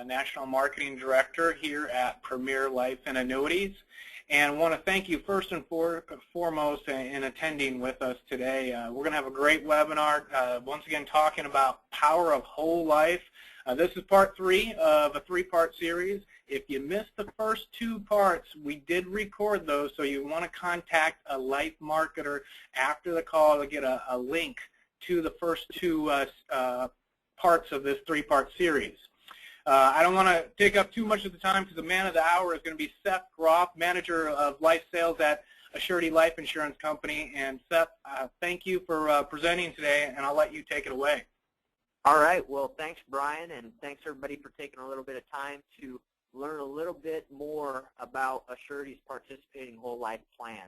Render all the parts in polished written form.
National Marketing Director here at Premier Life and Annuities, and want to thank you first and foremost in attending with us today. We're going to have a great webinar, once again talking about power of whole life. This is part 3 of a 3-part series. If you missed the first 2 parts, we did record those, so you want to contact a life marketer after the call to get a link to the first 2 parts of this 3-part series. I don't want to take up too much of the time because the man of the hour is going to be Seth Groff, Manager of Life Sales at Assurity Life Insurance Company. And Seth, thank you for presenting today, and I'll let you take it away. All right. Well, thanks, Brian, and thanks, everybody, for taking a little bit of time to learn a little bit more about Assurity's participating whole life plan.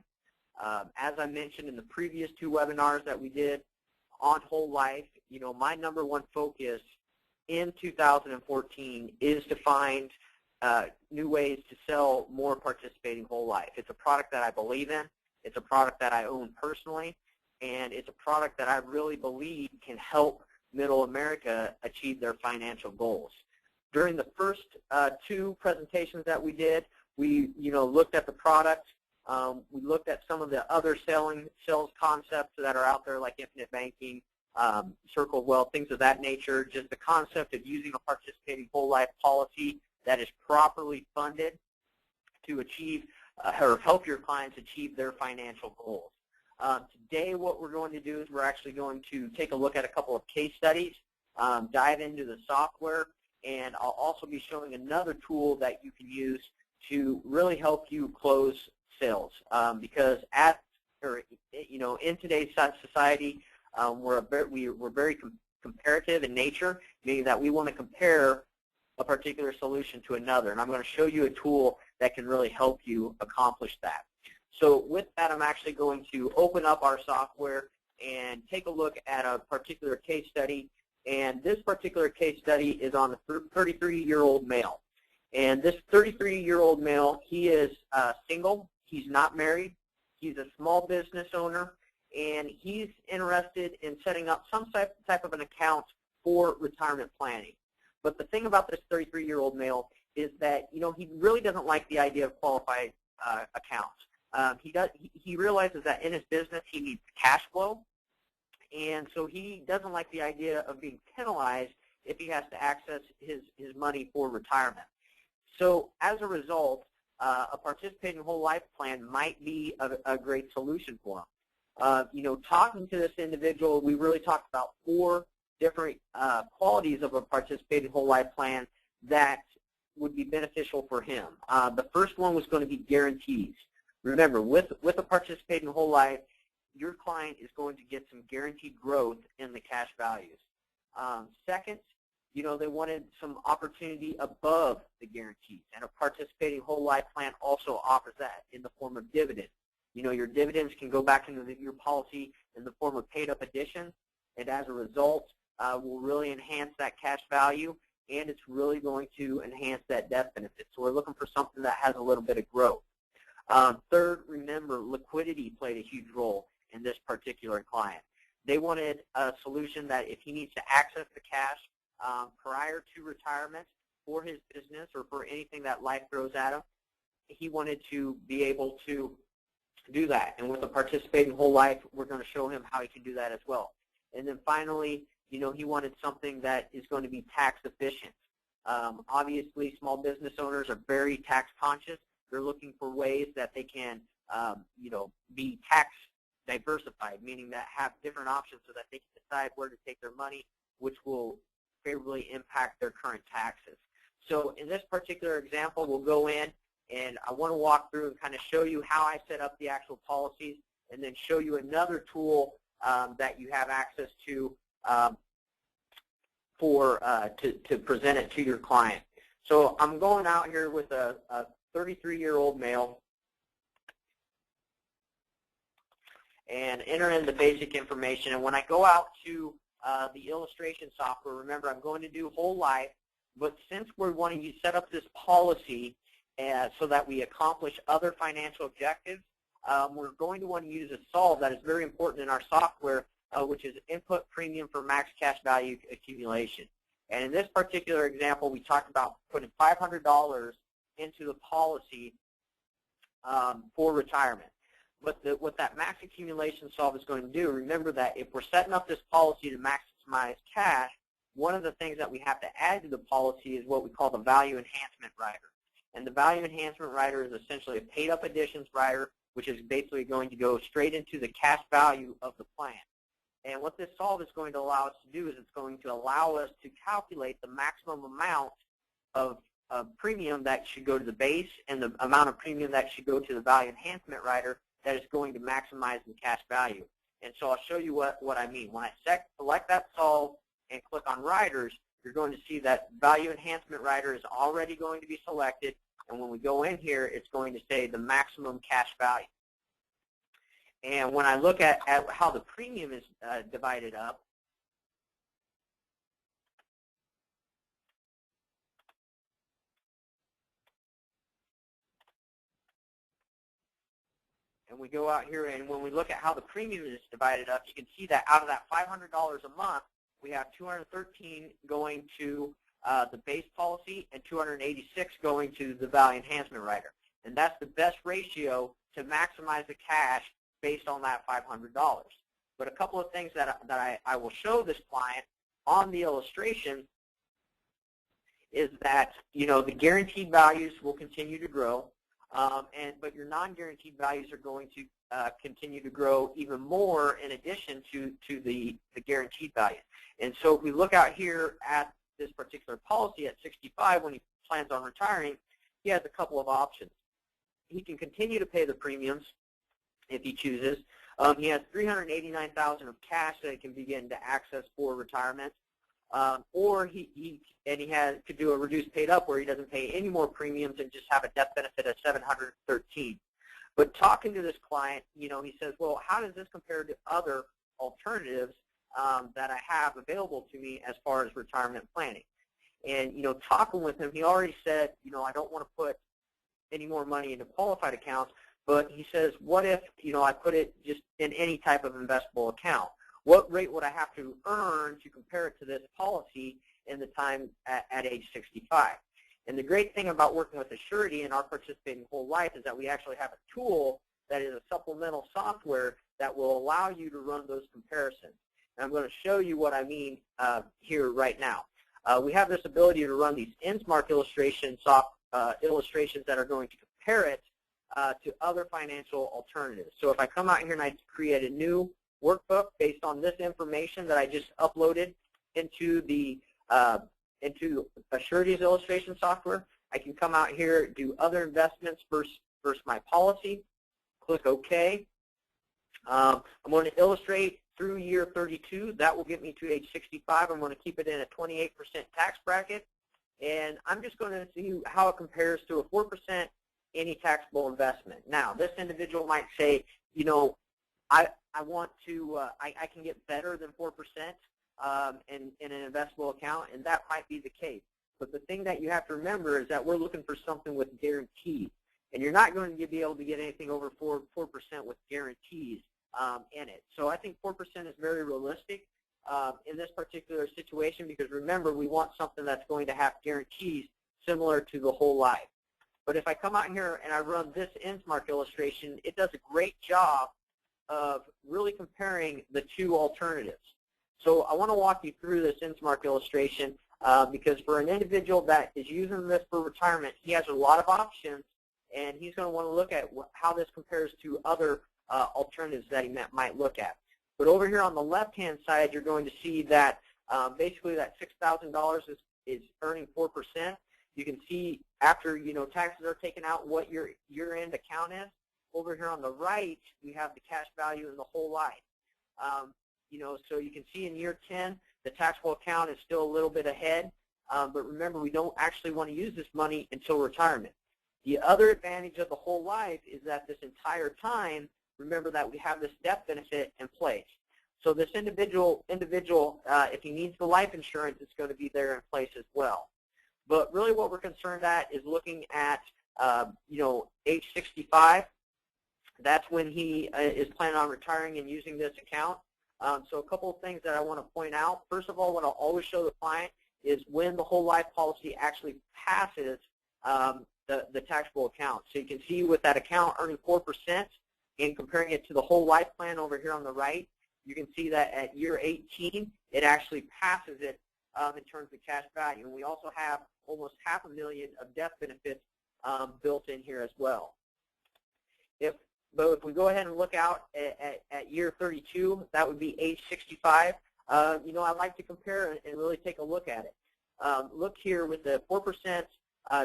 As I mentioned in the previous 2 webinars that we did on whole life, my #1 focus in 2014 is to find new ways to sell more participating whole life. It's a product that I believe in. It's a product that I own personally, and it's a product that I really believe can help Middle America achieve their financial goals. During the first 2 presentations that we did, we looked at the product. We looked at some of the other sales concepts that are out there, like infinite banking, Circle of Wealth, things of that nature. Just the concept of using a participating whole life policy that is properly funded to achieve or help your clients achieve their financial goals. Today what we're going to do is we're actually going to take a look at a couple of case studies, dive into the software, and I'll also be showing another tool that you can use to really help you close sales. Because in today's society, we're very comparative in nature, meaning that we want to compare a particular solution to another. And I'm going to show you a tool that can really help you accomplish that. So with that, I'm actually going to open up our software and take a look at a particular case study. And this particular case study is on a 33-year-old male. And this 33-year-old male, he is single. He's not married. He's a small business owner, and he's interested in setting up some type of an account for retirement planning. But the thing about this 33-year-old male is that he really doesn't like the idea of qualified accounts. He realizes that in his business he needs cash flow, and so he doesn't like the idea of being penalized if he has to access his money for retirement. So as a result, a participating whole life plan might be a great solution for him. Talking to this individual, we really talked about 4 different qualities of a participating whole life plan that would be beneficial for him. The first one was going to be guarantees. Remember, with a participating whole life, your client is going to get some guaranteed growth in the cash values. Second, they wanted some opportunity above the guarantees, and a participating whole life plan also offers that in the form of dividends. Your dividends can go back into your policy in the form of paid-up additions, and as a result, will really enhance that cash value, and it's really going to enhance that death benefit. So we're looking for something that has a little bit of growth. Third, remember, liquidity played a huge role in this particular client. They wanted a solution that if he needs to access the cash prior to retirement for his business or for anything that life throws at him, he wanted to be able to do that. And with a participating whole life, we're going to show him how he can do that as well. And then finally, he wanted something that is going to be tax efficient. Obviously, small business owners are very tax conscious. They're looking for ways that they can, be tax diversified, meaning that have different options so that they can decide where to take their money, which will favorably impact their current taxes. So in this particular example, we'll go in, and I want to walk through and kind of show you how I set up the actual policies, and then show you another tool that you have access to to present it to your client. So I'm going out here with a 33-year-old male and enter in the basic information. And when I go out to the illustration software, remember I'm going to do whole life, but since we're wanting to set up this policy so that we accomplish other financial objectives, we're going to want to use a solve that is very important in our software, which is input premium for max cash value accumulation. And in this particular example, we talked about putting $500 into the policy for retirement. What that max accumulation solve is going to do, remember that if we're setting up this policy to maximize cash, one of the things that we have to add to the policy is what we call the value enhancement rider. And the value enhancement rider is essentially a paid-up additions rider, which is basically going to go straight into the cash value of the plan. And what this solve is going to allow us to do is it's going to allow us to calculate the maximum amount of premium that should go to the base and the amount of premium that should go to the value enhancement rider that is going to maximize the cash value. And so I'll show you what I mean. When I select that solve and click on riders, you're going to see that value enhancement rider is already going to be selected. And when we go in here, it's going to say the maximum cash value. And when I look at how the premium is divided up, and we go out here, and when we look at how the premium is divided up, you can see that out of that $500 a month, we have $213 going to the base policy and $286 going to the value enhancement rider. And that's the best ratio to maximize the cash based on that $500. But a couple of things that I will show this client on the illustration is that, you know, the guaranteed values will continue to grow, but your non-guaranteed values are going to continue to grow even more in addition to the guaranteed value. And so if we look out here at this particular policy at 65, when he plans on retiring, he has a couple of options. He can continue to pay the premiums if he chooses. He has $389,000 of cash that he can begin to access for retirement, or he could do a reduced paid up where he doesn't pay any more premiums and just have a death benefit of $713. But talking to this client, you know, he says, well, how does this compare to other alternatives that I have available to me as far as retirement planning? And, you know, talking with him, he already said, you know, I don't want to put any more money into qualified accounts, but he says, what if, you know, I put it just in any type of investable account? What rate would I have to earn to compare it to this policy in the time at age 65? And the great thing about working with Assurity and our participating whole life is that we actually have a tool that is a supplemental software that will allow you to run those comparisons. And I'm going to show you what I mean here right now. We have this ability to run these InSmart illustrations that are going to compare it to other financial alternatives. So if I come out here and I create a new workbook based on this information that I just uploaded into the into Assurity's illustration software, I can come out here, do other investments versus my policy, click OK. I'm going to illustrate through year 32. That will get me to age 65. I'm going to keep it in a 28% tax bracket, and I'm just going to see how it compares to a 4% any taxable investment. Now, this individual might say, you know, I want to, I can get better than 4% in an investable account, and that might be the case. But the thing that you have to remember is that we're looking for something with guarantees, and you're not going to be able to get anything over 4% with guarantees in it. So I think 4% is very realistic in this particular situation, because remember, we want something that's going to have guarantees similar to the whole life. But if I come out here and I run this InSmart illustration, it does a great job of really comparing the two alternatives. So I want to walk you through this InSmart illustration because for an individual that is using this for retirement, he has a lot of options, and he's going to want to look at how this compares to other alternatives that he might look at. But over here on the left-hand side, you're going to see that basically that $6,000 is earning 4%. You can see after, you know, taxes are taken out what your year-end account is. Over here on the right, we have the cash value in the whole life. You know, so you can see in year 10, the taxable account is still a little bit ahead. But remember, we don't actually want to use this money until retirement. The other advantage of the whole life is that this entire time, remember that we have this death benefit in place. So this individual, if he needs the life insurance, it's going to be there in place as well. But really what we're concerned at is looking at, you know, age 65. That's when he is planning on retiring and using this account. So a couple of things that I want to point out. First of all, what I'll always show the client is when the whole life policy actually passes the taxable account. So you can see with that account earning 4% and comparing it to the whole life plan over here on the right, you can see that at year 18, it actually passes it in terms of cash value. And we also have almost $500,000 of death benefits built in here as well. But if we go ahead and look out at year 32, that would be age 65. I like to compare and really take a look at it. Look here with the 4%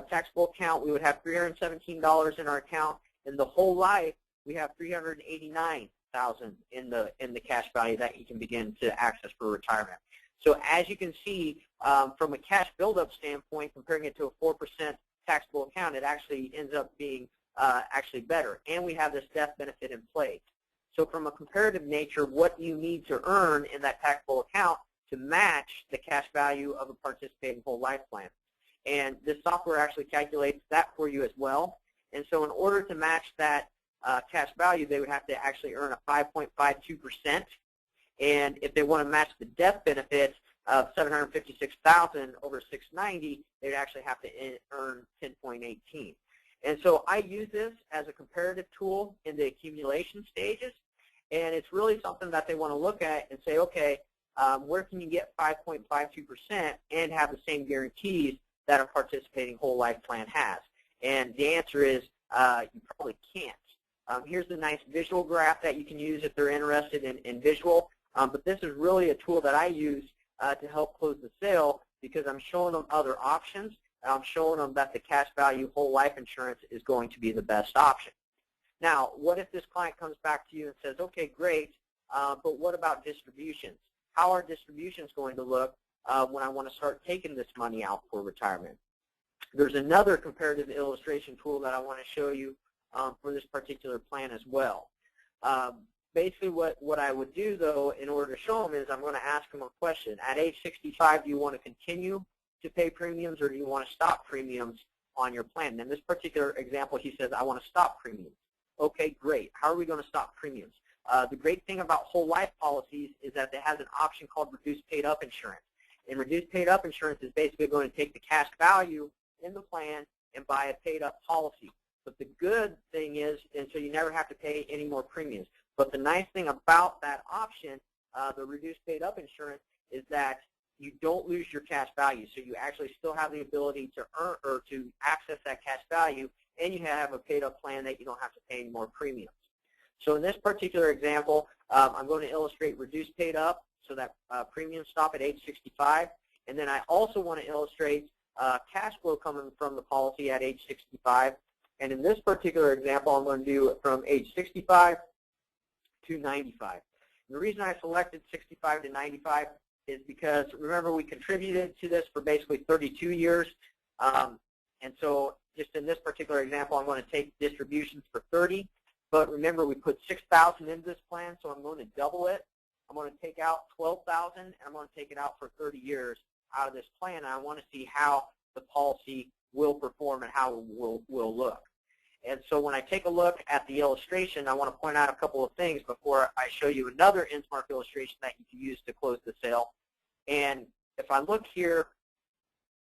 taxable account, we would have $317 in our account. In the whole life, we have $389,000 in the cash value that you can begin to access for retirement. So as you can see, from a cash buildup standpoint, comparing it to a 4% taxable account, it actually ends up being actually better. And we have this death benefit in place. So from a comparative nature, what you need to earn in that taxable account to match the cash value of a participating whole life plan. And this software actually calculates that for you as well. And so in order to match that cash value, they would have to actually earn a 5.52%. And if they want to match the death benefit of $756,000 over 690, they'd actually have to earn 10.18. And so I use this as a comparative tool in the accumulation stages, and it's really something that they want to look at and say, okay, where can you get 5.52% and have the same guarantees that a participating whole life plan has? And the answer is you probably can't. Here's the nice visual graph that you can use if they're interested in visual. But this is really a tool that I use to help close the sale because I'm showing them other options. And I'm showing them that the cash value whole life insurance is going to be the best option. Now, what if this client comes back to you and says, okay, great, but what about distributions? How are distributions going to look when I want to start taking this money out for retirement? There's another comparative illustration tool that I want to show you for this particular plan as well. Basically, what I would do, though, in order to show them is I'm going to ask them a question. At age 65, do you want to continue to pay premiums, or do you want to stop premiums on your plan? In this particular example, he says, I want to stop premiums. Okay, great. How are we going to stop premiums? The great thing about whole life policies is that it has an option called reduced paid up insurance. And reduced paid up insurance is basically going to take the cash value in the plan and buy a paid up policy. But the good thing is, and so you never have to pay any more premiums. But the nice thing about that option, the reduced paid up insurance, is that you don't lose your cash value. So you actually still have the ability to earn or to access that cash value, and you have a paid up plan that you don't have to pay any more premiums. So in this particular example, I'm going to illustrate reduced paid up so that premiums stop at age 65. And then I also want to illustrate cash flow coming from the policy at age 65. And in this particular example, I'm going to do it from age 65 to 95. And the reason I selected 65 to 95 is because, remember, we contributed to this for basically 32 years. And so just in this particular example, I'm going to take distributions for 30. But remember, we put $6,000 into this plan, so I'm going to double it. I'm going to take out $12,000, and I'm going to take it out for 30 years out of this plan. And I want to see how the policy will perform and how it will look. And so when I take a look at the illustration, I want to point out a couple of things before I show you another InSmart illustration that you can use to close the sale. And if I look here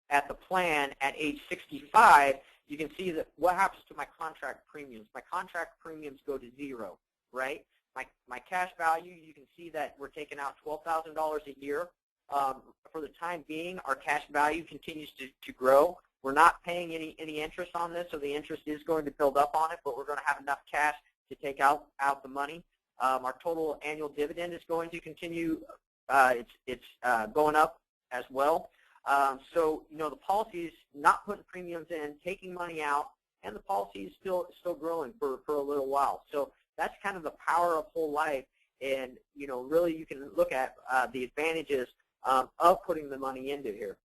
at the plan at age 65, you can see that what happens to my contract premiums. My contract premiums go to zero, right? My cash value, you can see that we're taking out $12,000 a year. For the time being, our cash value continues to grow. We're not paying any interest on this, so the interest is going to build up on it, but we're going to have enough cash to take out the money. Our total annual dividend is going to continue. It's going up as well. So, the policy is not putting premiums in, taking money out, and the policy is still growing for a little while. So that's kind of the power of whole life, and, really you can look at the advantages of putting the money into here.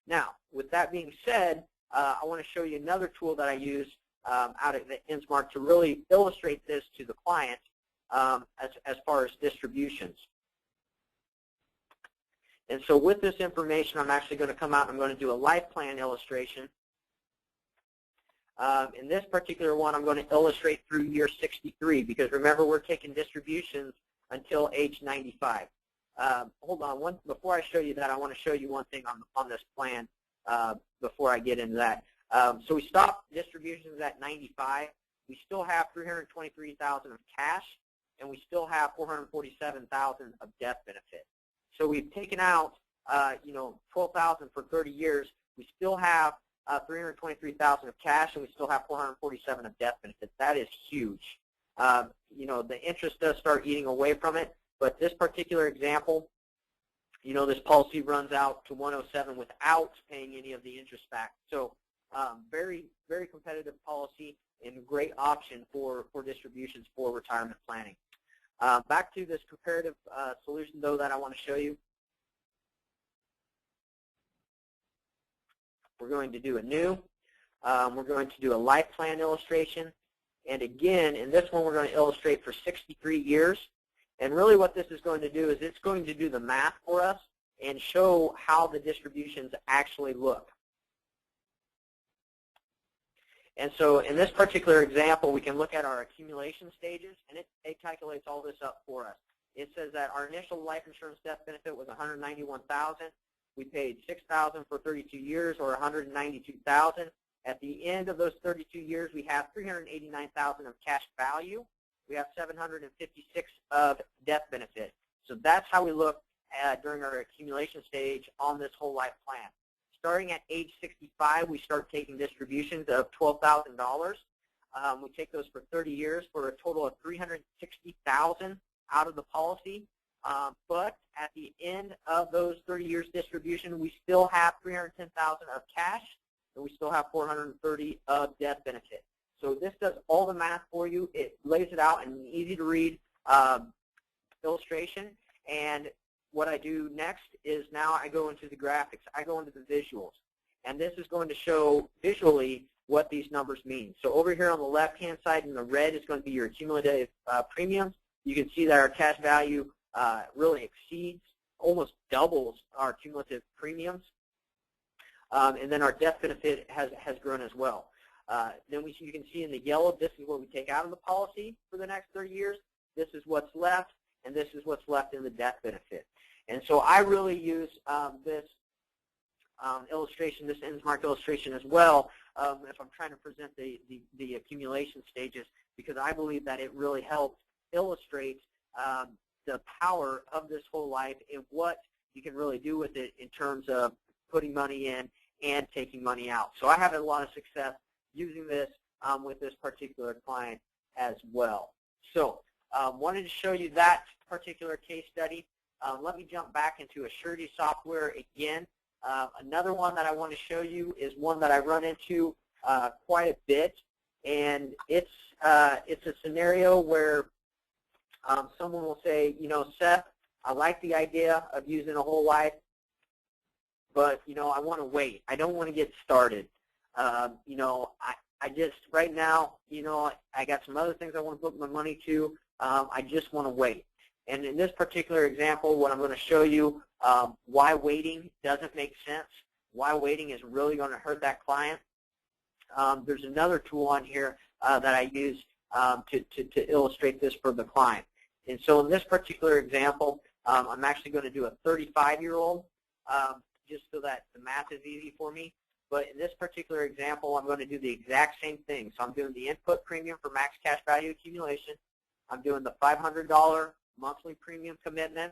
Now, with that being said, I want to show you another tool that I use out at the InSmart to really illustrate this to the client as far as distributions. And so with this information, I'm actually going to come out and I'm going to do a life plan illustration. In this particular one, I'm going to illustrate through year 63 because remember, we're taking distributions until age 95. hold on, before I show you that, I want to show you one thing on this plan before I get into that. So we stopped distributions at 95. We still have 323,000 of cash, and we still have 447,000 of death benefit. So we've taken out, 12,000 for 30 years. We still have 323,000 of cash, and we still have 447 of death benefits. That is huge. The interest does start eating away from it, but this particular example, this policy runs out to 107 without paying any of the interest back. So very, very competitive policy and a great option for distributions for retirement planning. Back to this comparative solution, though, that I want to show you. We're going to do a new. We're going to do a life plan illustration. And again, in this one, we're going to illustrate for 63 years. And really what this is going to do is it's going to do the math for us and show how the distributions actually look. And so in this particular example, we can look at our accumulation stages, and it calculates all this up for us. It says that our initial life insurance death benefit was $191,000. We paid $6,000 for 32 years, or $192,000. At the end of those 32 years, we have $389,000 of cash value. We have $756 of death benefit. So that's how we look during our accumulation stage on this whole life plan. Starting at age 65, we start taking distributions of $12,000. We take those for 30 years for a total of $360,000 out of the policy. But at the end of those 30 years distribution, we still have $310,000 of cash, and we still have $430 of death benefit. So this does all the math for you. It lays it out in an easy-to-read illustration. And what I do next is now I go into the graphics. I go into the visuals. And this is going to show visually what these numbers mean. So over here on the left-hand side in the red is going to be your cumulative premiums. You can see that our cash value really exceeds, almost doubles our cumulative premiums. And then our death benefit has grown as well. Then you can see in the yellow, this is what we take out of the policy for the next 30 years. This is what's left, and this is what's left in the death benefit. And so I really use this illustration, this InsMark illustration as well, if I'm trying to present the accumulation stages, because I believe that it really helps illustrate the power of this whole life and what you can really do with it in terms of putting money in and taking money out. So I have a lot of success using this with this particular client as well. So wanted to show you that particular case study. Let me jump back into Assurity software again. Another one that I want to show you is one that I run into quite a bit, and it's a scenario where someone will say, Seth, I like the idea of using a whole life, but I want to wait. I don't want to get started. I just right now, I got some other things I want to put my money to. I just want to wait. And in this particular example, what I'm going to show you, why waiting doesn't make sense, why waiting is really going to hurt that client. There's another tool on here that I use to illustrate this for the client. And so in this particular example, I'm actually going to do a 35-year-old just so that the math is easy for me. But in this particular example, I'm going to do the exact same thing. So I'm doing the input premium for max cash value accumulation. I'm doing the $500 monthly premium commitment.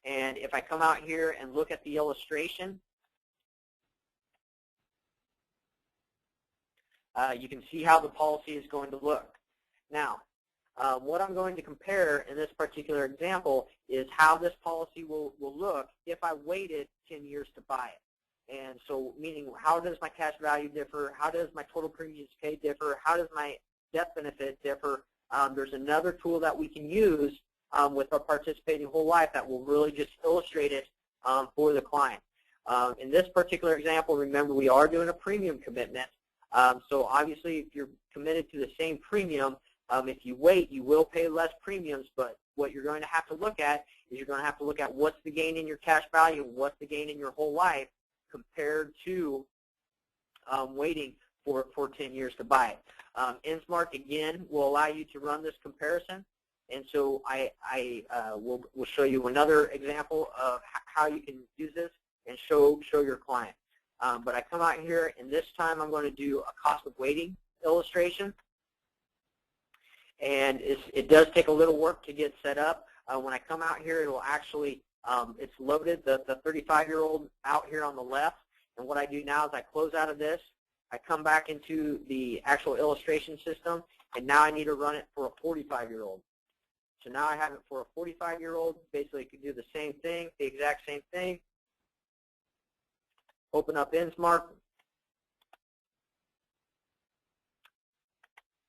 And if I come out here and look at the illustration, you can see how the policy is going to look. Now, what I'm going to compare in this particular example is how this policy will look if I waited 10 years to buy it. And so, meaning, how does my cash value differ? How does my total premiums paid differ? How does my death benefit differ? There's another tool that we can use with our participating whole life that will really just illustrate it for the client. In this particular example, remember, we are doing a premium commitment. So obviously, if you're committed to the same premium, if you wait, you will pay less premiums, but what you're going to have to look at is you're going to have to look at what's the gain in your cash value, what's the gain in your whole life compared to waiting for 10 years to buy it. InsMark, again, will allow you to run this comparison. And so we'll show you another example of how you can use this and show your client. But I come out here, and this time I'm going to do a cost of waiting illustration. And it does take a little work to get set up. When I come out here, it will actually, it's loaded, the 35-year-old out here on the left. And what I do now is I close out of this. I come back into the actual illustration system, and now I need to run it for a 45-year-old. So now I have it for a 45-year-old. Basically, you can do the same thing, the exact same thing. Open up InSmart.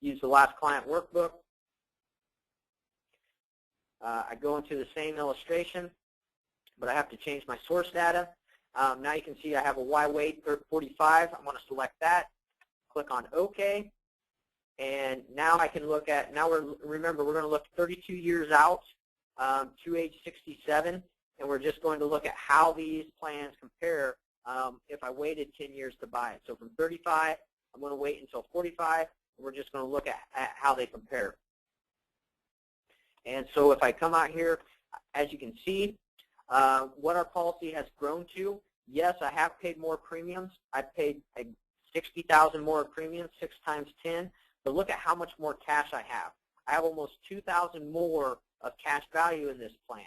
Use the last client workbook. I go into the same illustration, but I have to change my source data. Now you can see I have a Y weight 45. I'm going to select that. Click on OK. And now I can look at, remember, we're going to look 32 years out to age 67, and we're just going to look at how these plans compare if I waited 10 years to buy it. So from 35, I'm going to wait until 45, and we're just going to look at how they compare. And so if I come out here, as you can see, what our policy has grown to, yes, I have paid more premiums. I've paid $60,000 more premiums, 6 times 10. But look at how much more cash I have. I have almost $2,000 more of cash value in this plan.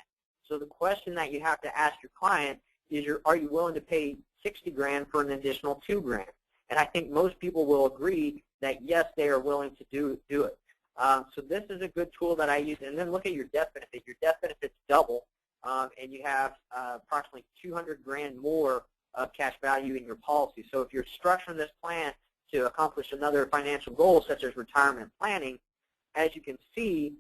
So the question that you have to ask your client is, are you willing to pay $60,000 for an additional $2,000? And I think most people will agree that yes, they are willing to do it. So this is a good tool that I use. And then look at your death benefit. Your death benefit's double, and you have approximately $200,000 more of cash value in your policy. So if you're structuring this plan to accomplish another financial goal, such as retirement planning, as you can see,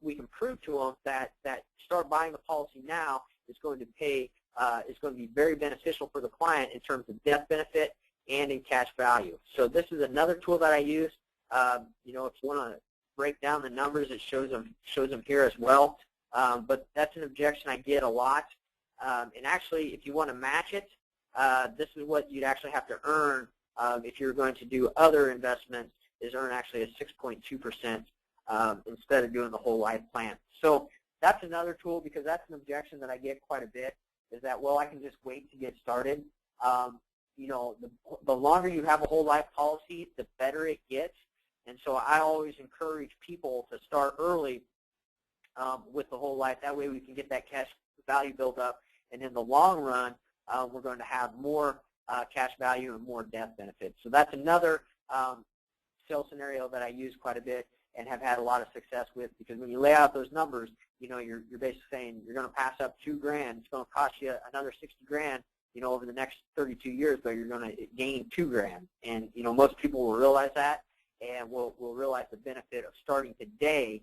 we can prove to them that start buying the policy now is going to pay, is going to be very beneficial for the client in terms of death benefit and in cash value. So this is another tool that I use. You know, if you want to break down the numbers, it shows them here as well. But that's an objection I get a lot. And actually, if you want to match it, this is what you'd actually have to earn if you're going to do other investments, is earn actually a 6.2% instead of doing the whole life plan. So that's another tool, because that's an objection that I get quite a bit, is that, well, I can just wait to get started. You know, the longer you have a whole life policy, the better it gets. And so I always encourage people to start early with the whole life. That way we can get that cash value built up. And in the long run, we're going to have more cash value and more death benefits. So that's another sales scenario that I use quite a bit and have had a lot of success with, because when you lay out those numbers, you know, you're basically saying you're going to pass up $2,000. It's going to cost you another $60,000, you know, over the next 32 years, but you're going to gain $2,000. And, you know, most people will realize that, and will realize the benefit of starting today,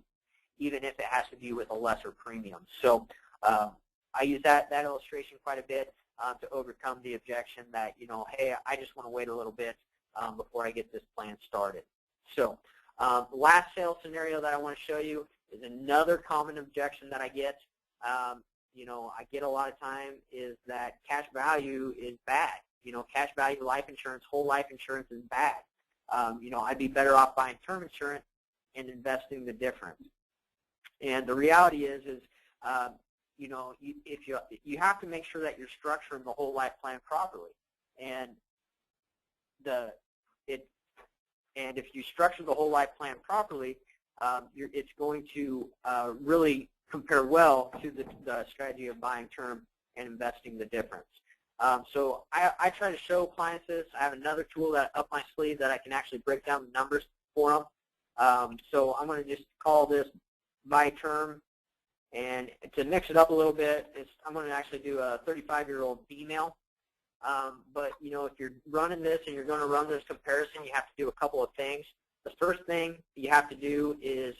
even if it has to be with a lesser premium. So I use that illustration quite a bit to overcome the objection that, you know, hey, I just want to wait a little bit before I get this plan started. So the last sales scenario that I want to show you is another common objection that I get. You know, I get a lot of time is that cash value is bad. You know, cash value life insurance, whole life insurance is bad. You know, I'd be better off buying term insurance and investing the difference. And the reality is you know, if you have to make sure that you're structuring the whole life plan properly, and if you structure the whole life plan properly, it's going to really compare well to the strategy of buying term and investing the difference. So I try to show clients this. I have another tool that up my sleeve that I can actually break down the numbers for them. So I'm going to just call this buy term. And to mix it up a little bit, I'm going to actually do a 35-year-old female. But, you know, if you're running this and you're going to run this comparison, you have to do a couple of things. The first thing you have to do is,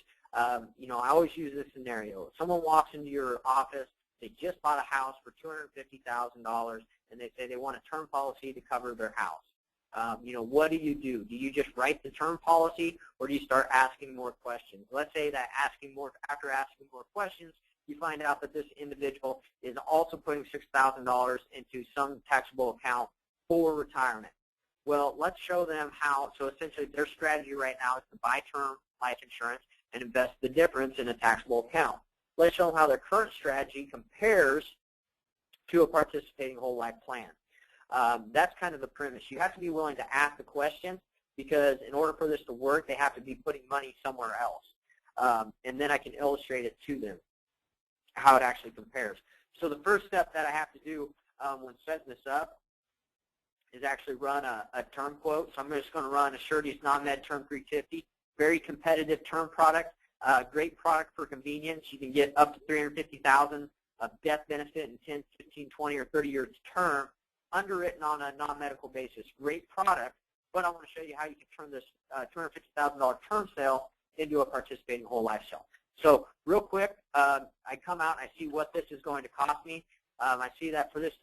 you know, I always use this scenario. Someone walks into your office, they just bought a house for $250,000, and they say they want a term policy to cover their house. You know, what do? Do you just write the term policy, or do you start asking more questions? Let's say that after asking more questions, you find out that this individual is also putting $6,000 into some taxable account for retirement. Well, let's show them how. So essentially their strategy right now is to buy term life insurance, and invest the difference in a taxable account. Let's show them how their current strategy compares to a participating whole life plan. That's kind of the premise. You have to be willing to ask the question, because in order for this to work, they have to be putting money somewhere else. And then I can illustrate it to them, how it actually compares. So the first step that I have to do when setting this up is actually run a term quote. So I'm just going to run Assurity's non-med term 350. Very competitive term product. Great product for convenience. You can get up to $350,000 of death benefit in 10, 15, 20, or 30 years term, underwritten on a non-medical basis. Great product, but I want to show you how you can turn this $250,000 term sale into a participating whole life sale. So real quick, I come out and I see what this is going to cost me. I see that for this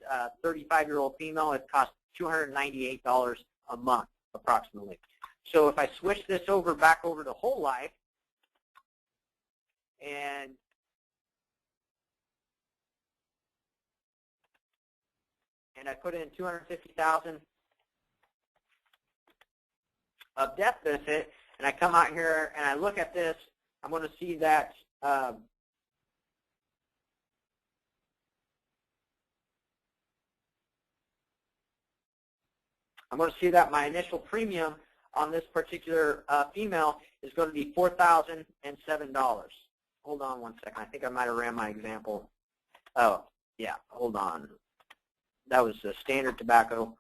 35-year-old female, it costs $298 a month approximately. So if I switch this back over to whole life, and I put in $250,000 of death benefit, and I come out here and I look at this, I'm going to see that my initial premium on this particular female is going to be $4,007. Hold on one second. I think I might have ran my example. Oh, yeah, hold on. That was the standard tobacco.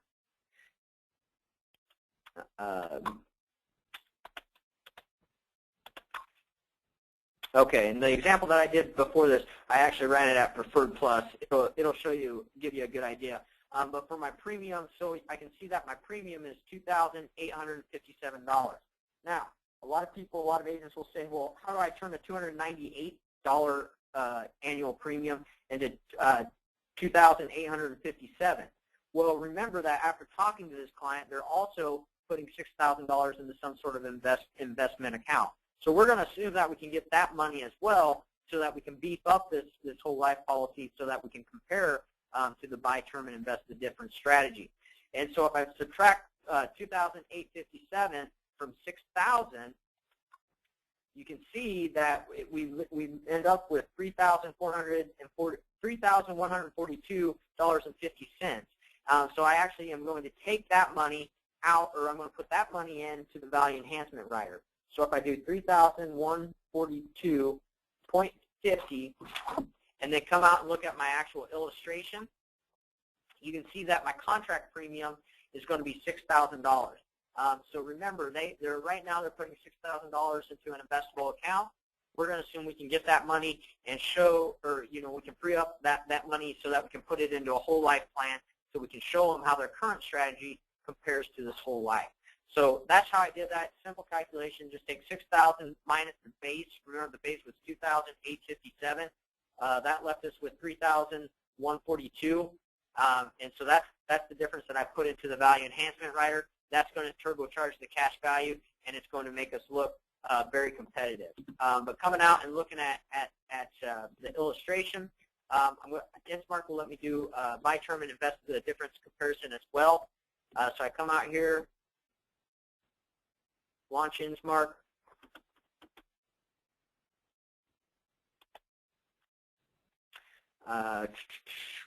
Okay, and the example that I did before this, I actually ran it at Preferred Plus. It'll show you, give you a good idea. But for my premium, so I can see that my premium is $2,857. Now, a lot of people, a lot of agents will say, well, how do I turn a $298 annual premium into $2,857? Well, remember that after talking to this client, they're also putting $6,000 into some sort of investment account. So we're going to assume that we can get that money as well, so that we can beef up this whole life policy, so that we can compare to the buy term and invest the difference strategy. And so if I subtract $2,857 from $6,000, you can see that we end up with $3,142.50. So I actually am going to take that money out, or I'm going to put that money into the value enhancement rider. So if I do $3,142.50 and then come out and look at my actual illustration, you can see that my contract premium is going to be $6,000. So remember, right now they're putting $6,000 into an investable account. We're going to assume we can get that money and show, or we can free up that money so that we can put it into a whole life plan, so we can show them how their current strategy compares to this whole life. So that's how I did that. Simple calculation. Just take $6,000 minus the base. Remember, the base was $2,857. That left us with $3,142. And so that's the difference that I put into the value enhancement rider. That's going to turbocharge the cash value, and it's going to make us look very competitive. But coming out and looking at the illustration, InSmart will let me do buy term and invest the difference comparison as well. So I come out here, launch InSmart.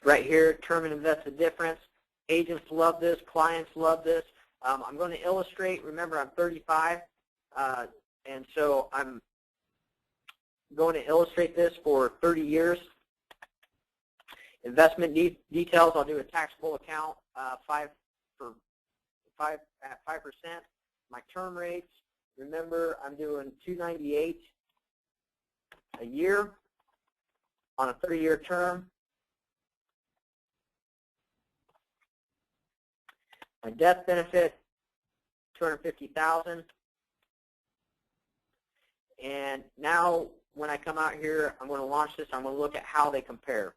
Right here, term and invest the difference. Agents love this. Clients love this. I'm going to illustrate. Remember, I'm 35, and so I'm going to illustrate this for 30 years. Investment details, I'll do a taxable account, 5%. My term rates, remember, I'm doing $298 a year on a 30-year term. My death benefit, $250,000. And now when I come out here, I'm going to launch this. I'm going to look at how they compare.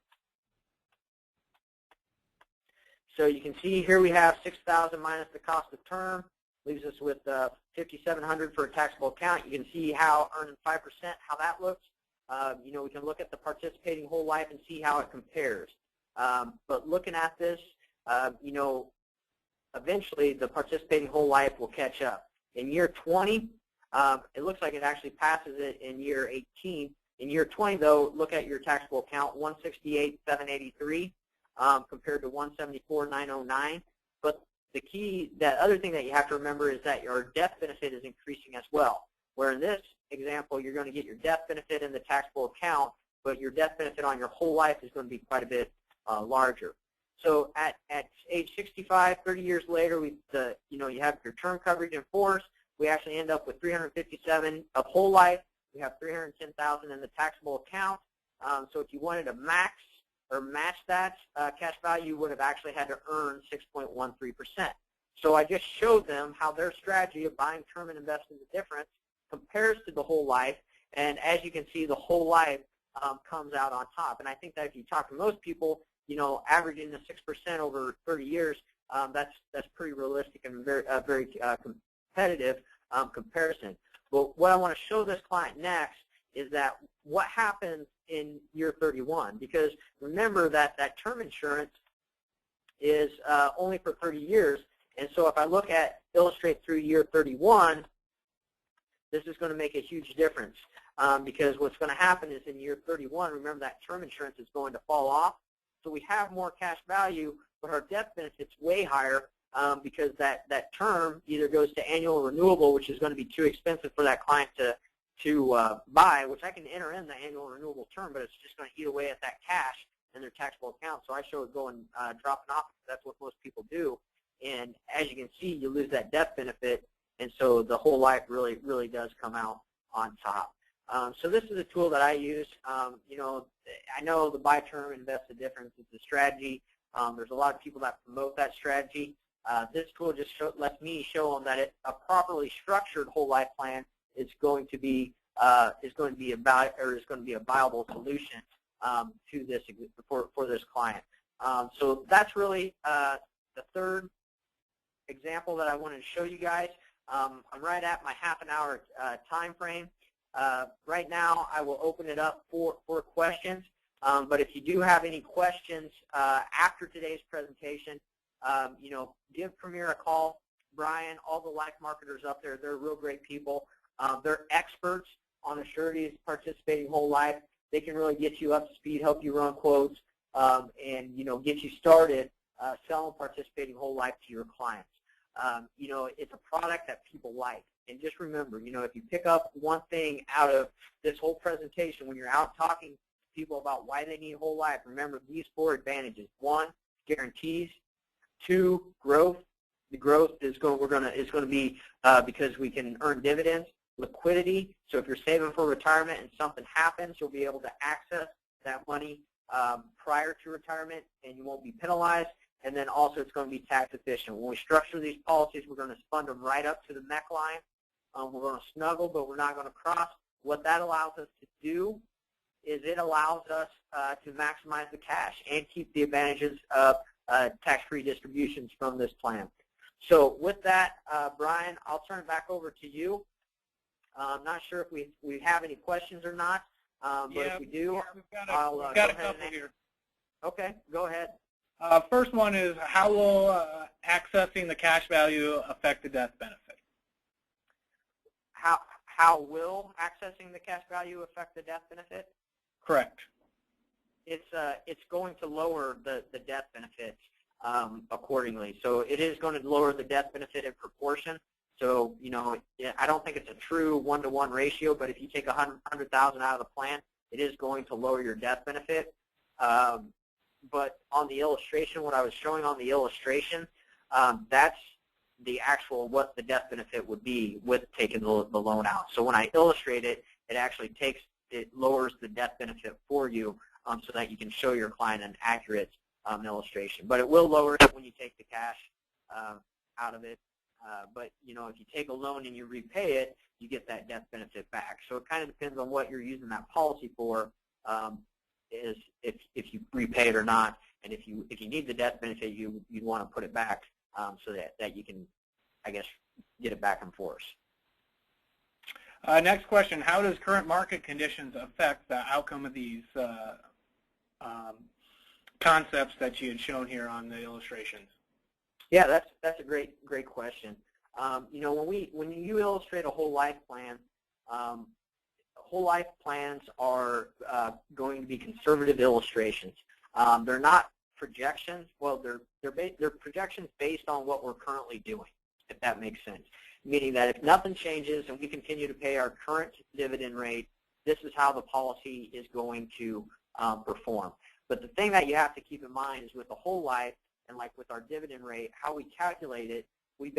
So you can see here we have $6,000 minus the cost of term, leaves us with $5,700 for a taxable account. You can see how earning 5%, how that looks. We can look at the participating whole life and see how it compares. But looking at this, eventually the participating whole life will catch up. In year 20, It looks like it actually passes it in year 18. In year 20, though, look at your taxable account, 168,783 compared to 174,909. But that other thing that you have to remember is that your death benefit is increasing as well. Where in this example, you're going to get your death benefit in the taxable account, but your death benefit on your whole life is going to be quite a bit larger. So at age 65, 30 years later, you have your term coverage in force. We actually end up with 357 of whole life. We have 310,000 in the taxable account. So if you wanted to max or match that cash value, you would have actually had to earn 6.13%. So I just showed them how their strategy of buying term and investing the difference compares to the whole life. And as you can see, the whole life comes out on top. And I think that if you talk to most people, averaging the 6% over 30 years, that's pretty realistic and very competitive comparison. But what I want to show this client next is that what happens in year 31, because remember that term insurance is only for 30 years, and so if I illustrate through year 31, this is going to make a huge difference because what's going to happen is in year 31, remember that term insurance is going to fall off, so we have more cash value, but our death benefit's way higher because that term either goes to annual renewable, which is going to be too expensive for that client to buy, which I can enter in the annual renewable term, but it's just going to eat away at that cash in their taxable account. So I show it going dropping off. That's what most people do. And as you can see, you lose that death benefit, and so the whole life really does come out on top. So this is a tool that I use. I know the buy term, invest the difference is the strategy. There's a lot of people that promote that strategy. This tool just lets me show them that a properly structured whole life plan is going to be a viable solution to this for this client. So that's really the third example that I wanted to show you guys. I'm right at my half an hour time frame. Right now, I will open it up for questions. But if you do have any questions after today's presentation, give Premier a call. Brian, all the life marketers up there, they're real great people. They're experts on Assurity's participating whole life. They can really get you up to speed, help you run quotes, and get you started selling participating whole life to your clients. It's a product that people like. And just remember, if you pick up one thing out of this whole presentation when you're out talking to people about why they need whole life, remember these 4 advantages. 1, guarantees. 2, growth. The growth is going to be because we can earn dividends. Liquidity. So if you're saving for retirement and something happens, you'll be able to access that money prior to retirement, and you won't be penalized. And then also it's going to be tax efficient. When we structure these policies, we're going to fund them right up to the neck line. We're going to snuggle, but we're not going to cross. What that allows us to do is it allows us to maximize the cash and keep the advantages of tax-free distributions from this plan. So with that, Brian, I'll turn it back over to you. I'm not sure if we have any questions or not, but if we do, I'll we've got a couple here. Okay, go ahead. First one is, how will accessing the cash value affect the death benefit? How will accessing the cash value affect the death benefit? Correct. It's going to lower the death benefit accordingly. So it is going to lower the death benefit in proportion. So I don't think it's a true 1-to-1 ratio, but if you take $100,000 out of the plan, it is going to lower your death benefit. But on the illustration, what I was showing on the illustration, that's the actual what the death benefit would be with taking the loan out. So when I illustrate it, it lowers the death benefit for you so that you can show your client an accurate illustration. But it will lower it when you take the cash out of it. But if you take a loan and you repay it, you get that death benefit back. So it kind of depends on what you're using that policy for, is if you repay it or not, and if you need the death benefit, you'd want to put it back so that you can, I guess, get it back in force. Next question: how does current market conditions affect the outcome of these concepts that you had shown here on the illustrations? Yeah, that's a great question. When you illustrate a whole life plan, whole life plans are going to be conservative illustrations. They're not projections. Well, they're projections based on what we're currently doing, if that makes sense. Meaning that if nothing changes and we continue to pay our current dividend rate, this is how the policy is going to perform. But the thing that you have to keep in mind is with the whole life and like with our dividend rate, how we calculate it, we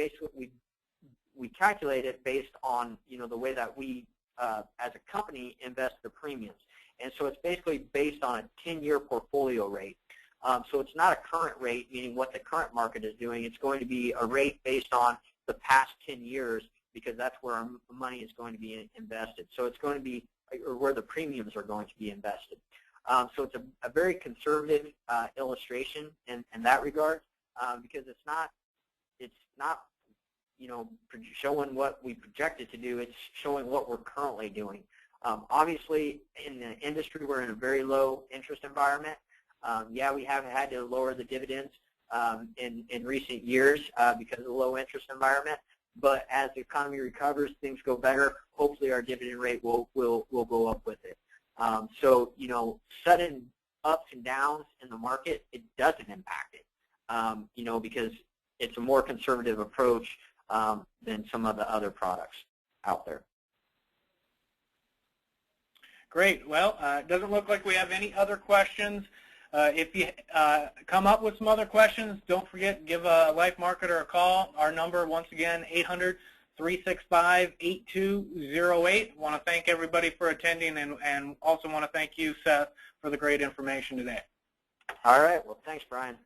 calculate it based on the way that we as a company invest the premiums. And so it's basically based on a 10-year portfolio rate. So it's not a current rate, meaning what the current market is doing. It's going to be a rate based on the past 10 years because that's where our money is going to be invested. So it's going to be where the premiums are going to be invested. So it's a very conservative illustration in that regard because it's not showing what we projected to do. It's showing what we're currently doing. Obviously, in the industry, we're in a very low interest environment. Yeah, we have had to lower the dividends in recent years because of the low interest environment. But as the economy recovers, things go better. Hopefully, our dividend rate will go up with it. So, sudden ups and downs in the market, it doesn't impact it, because it's a more conservative approach than some of the other products out there. Great. Well, it doesn't look like we have any other questions. If you come up with some other questions, don't forget, give a Life Marketer a call. Our number, once again, 800-365-8208. Want to thank everybody for attending and also want to thank you, Seth, for the great information today. All right. Well, thanks, Brian.